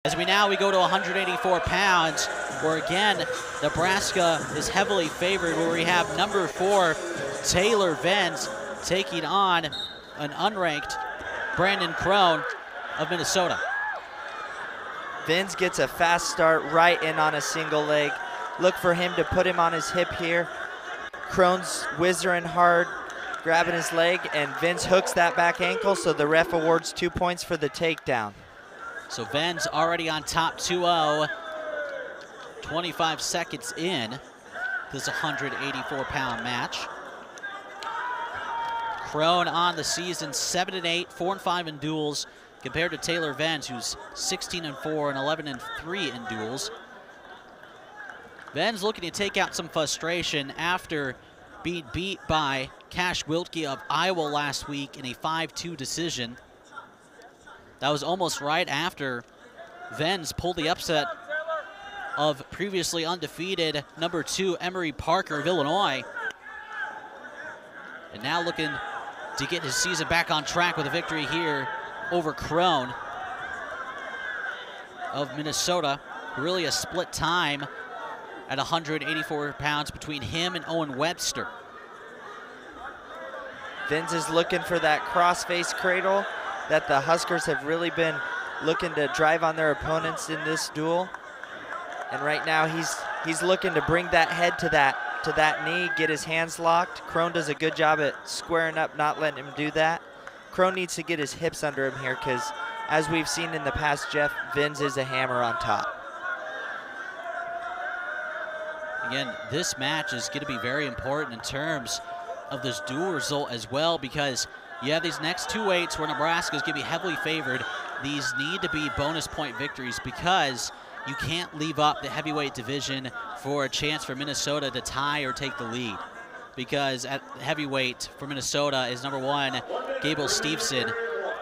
As we go to 184 pounds, where again, Nebraska is heavily favored, where we have number 4, Taylor Venz, taking on an unranked Brandon Krone of Minnesota. Venz gets a fast start right in on a single leg. Look for him to put him on his hip here. Krone's whizzing hard, grabbing his leg, and Venz hooks that back ankle, so the ref awards 2 points for the takedown. So Venz already on top 2-0, 25 seconds in this 184-pound match. Krone on the season, 7-8, 4-5 in duels, compared to Taylor Venz, who's 16-4 and 11-3 in duels. Venz looking to take out some frustration after being beat by Cash Wiltke of Iowa last week in a 5-2 decision. That was almost right after Venz pulled the upset of previously undefeated number 2 Emory Parker of Illinois. And now looking to get his season back on track with a victory here over Krone of Minnesota. Really a split time at 184 pounds between him and Owen Webster. Venz is looking for that cross-face cradle that the Huskers have really been looking to drive on their opponents in this duel. And right now he's looking to bring that head to that knee, get his hands locked. Krone does a good job at squaring up, not letting him do that. Krone needs to get his hips under him here because, as we've seen in the past, Jeff, Venz is a hammer on top. Again, this match is going to be very important in terms of this duel result as well, because you have these next 2 weights where Nebraska is going to be heavily favored. These need to be bonus point victories because you can't leave up the heavyweight division for a chance for Minnesota to tie or take the lead. Because at heavyweight for Minnesota is number 1, Gable Steveson,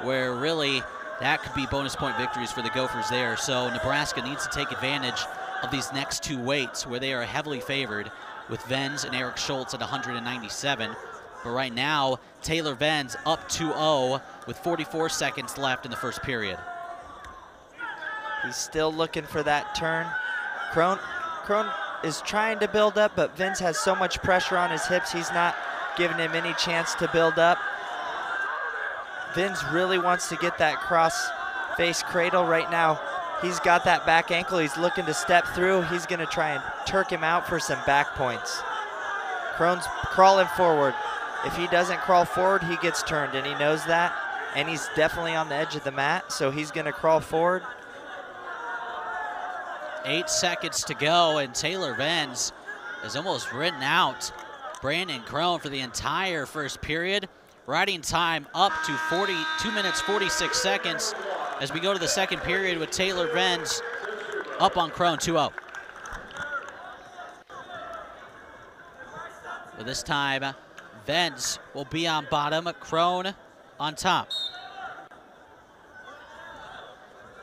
where really that could be bonus point victories for the Gophers there. So Nebraska needs to take advantage of these next 2 weights where they are heavily favored, with Venz and Eric Schultz at 197. But right now, Taylor Venz up 2-0 with 44 seconds left in the first period. He's still looking for that turn. Krone is trying to build up, but Venz has so much pressure on his hips, he's not giving him any chance to build up. Venz really wants to get that cross-face cradle right now. He's got that back ankle. He's looking to step through. He's going to try and turk him out for some back points. Krone's crawling forward. If he doesn't crawl forward, he gets turned, and he knows that. And he's definitely on the edge of the mat, so he's going to crawl forward. 8 seconds to go, and Taylor Venz has almost ridden out Brandon Krone for the entire first period. Riding time up to 2 minutes, 46 seconds as we go to the second period with Taylor Venz up on Krone 2-0. But this time, Venz will be on bottom, Krone on top.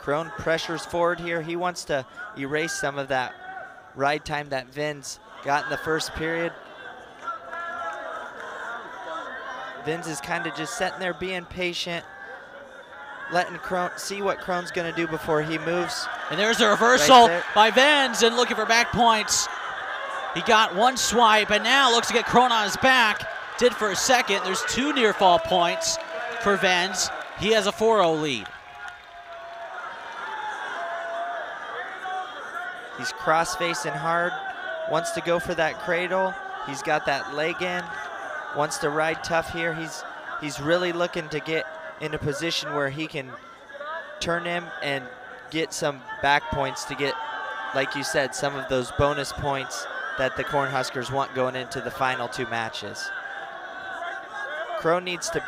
Krone pressures forward here. He wants to erase some of that ride time that Venz got in the first period. Venz is kind of just sitting there being patient, letting Krone see what Krone's going to do before he moves. And there's a reversal by Venz and looking for back points. He got 1 swipe and now looks to get Krone on his back. Did for a second. There's 2 near fall points for Venz. He has a 4-0 lead. He's cross-facing hard, wants to go for that cradle. He's got that leg in, wants to ride tough here. He's really looking to get in a position where he can turn him and get some back points to get, like you said, some of those bonus points that the Cornhuskers want going into the final 2 matches. Krone needs to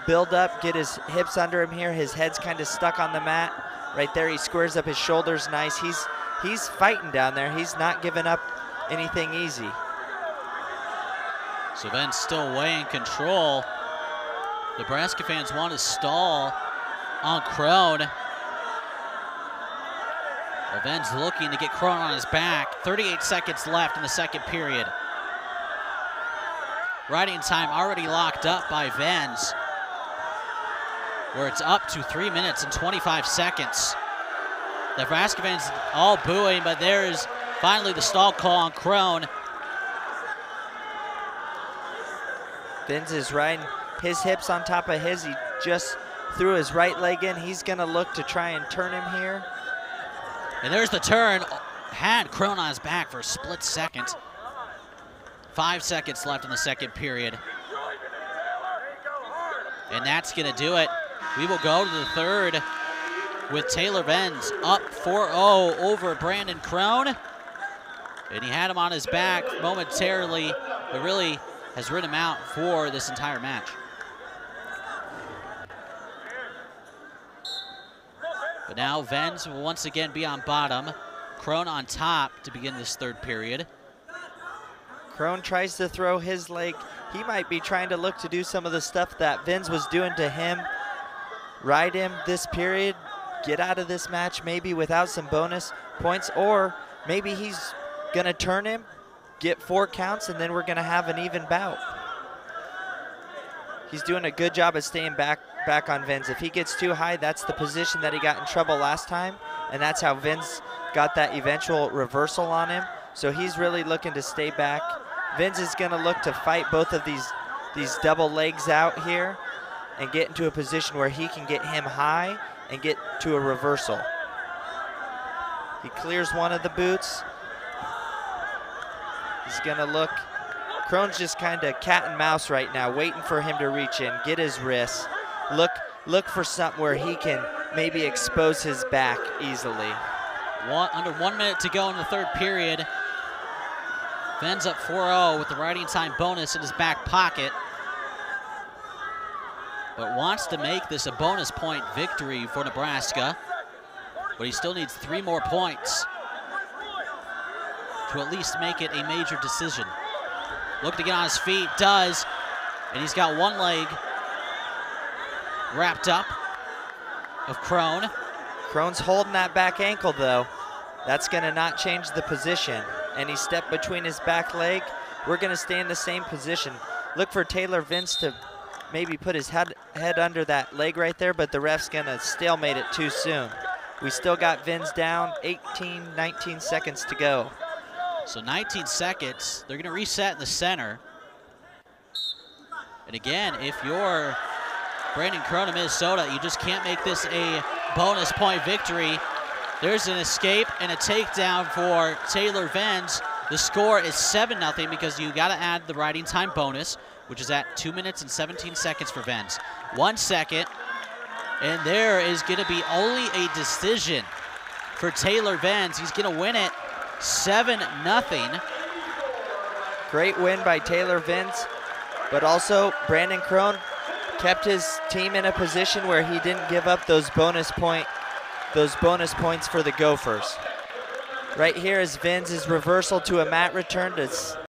build up, get his hips under him here. His head's kind of stuck on the mat. Right there, he squares up his shoulders nice. He's fighting down there. He's not giving up anything easy. So Venz still way in control. Nebraska fans want to stall on Krone. Well, Venz looking to get Krone on his back. 38 seconds left in the second period. Riding time already locked up by Venz, where it's up to 3 minutes and 25 seconds. Nebraska fans all booing, but there is finally the stall call on Krone. Venz is riding his hips on top of his. He just threw his right leg in. He's gonna look to try and turn him here. And there's the turn. Had Krone on his back for a split second. 5 seconds left in the second period. And that's gonna do it. We will go to the third with Taylor Venz up 4-0 over Brandon Krone. And he had him on his back momentarily, but really has ridden him out for this entire match. But now Venz will once again be on bottom. Krone on top to begin this third period. Krone tries to throw his leg. He might be trying to look to do some of the stuff that Venz was doing to him. Ride him this period, get out of this match maybe without some bonus points, or maybe he's gonna turn him, get 4 counts, and then we're gonna have an even bout. He's doing a good job of staying back on Venz. If he gets too high, that's the position that he got in trouble last time, and that's how Venz got that eventual reversal on him. So he's really looking to stay back. Venz is gonna look to fight both of these double legs out here and get into a position where he can get him high and get to a reversal. He clears one of the boots. He's gonna look. Krone's just kind of cat and mouse right now, waiting for him to reach in, get his wrist. Look for something where he can maybe expose his back easily. Under 1 minute to go in the third period. Venz up 4-0 with the riding time bonus in his back pocket, but wants to make this a bonus point victory for Nebraska. But he still needs 3 more points to at least make it a major decision. Look to get on his feet, does, and he's got one leg wrapped up of Krone. Krone's holding that back ankle though. That's gonna not change the position. And he stepped between his back leg. We're gonna stay in the same position. Look for Taylor Venz to maybe put his head under that leg right there, but the ref's gonna stalemate it too soon. We still got Venz down, 18, 19 seconds to go. So 19 seconds, they're gonna reset in the center. And again, if you're Brandon Krone of Minnesota, you just can't make this a bonus point victory. There's an escape and a takedown for Taylor Venz. The score is 7-0 because you gotta add the riding time bonus, which is at 2 minutes and 17 seconds for Venz. 1 second, and there is gonna be only a decision for Taylor Venz. He's gonna win it 7-0. Great win by Taylor Venz, but also Brandon Krone kept his team in a position where he didn't give up those bonus points for the Gophers. Right here is Venz's reversal to a mat return to